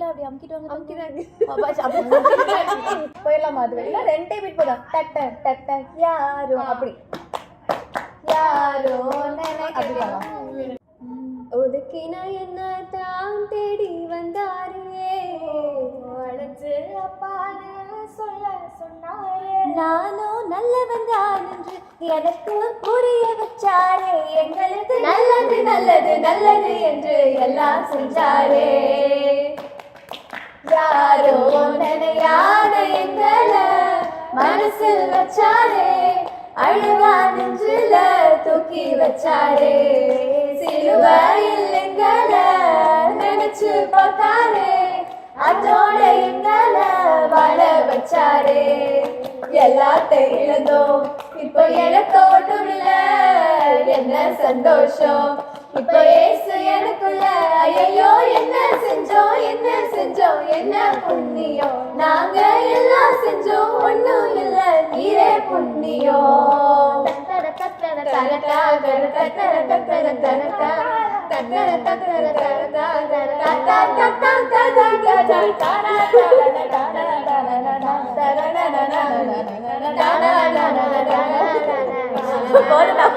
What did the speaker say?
கையில அப்படி அமுக்கிட்டு போயிடலாமா? அது வெளியில 2 பீட் போதும். டக் டக் டக் டக் யாரோ அப்படி யாரோ அப்படி பண்ணலாம். ஒதுக்கினா என்ன தான் தேடி வந்தாரே, அழைச்சு அப்பான்னு சொல்ல சொன்னாரே, நானும் நல்லவன் தான் என்று எனக்கு புரிய வச்சாரே, எங்களுக்கு நல்லது நல்லது நல்லது என்று எல்லாம் செஞ்சாரே, யாரோ நினையாத எங்களை மனசில் வச்சாரே, அழகா நெஞ்சில தூக்கி வச்சாரே, சிலுவையில் எங்களை நினைச்சு பார்த்தாரே, அதோட எங்களை வாழ வச்சாரே, எல்லாத்தையும் இழந்தோம் இப்ப எனக்கு ஒன்றும் இல்ல, என்ன சந்தோஷம் இப்ப ஏசு எனக்குள்ள, ஐயோ என்ன செஞ்சோம் என்ன செஞ்சோம் என்ன புண்ணியம், நாங்க எல்லாம் செஞ்சோம் ஒன்னும் இல்ல நீரே புண்ணியம். போதும்.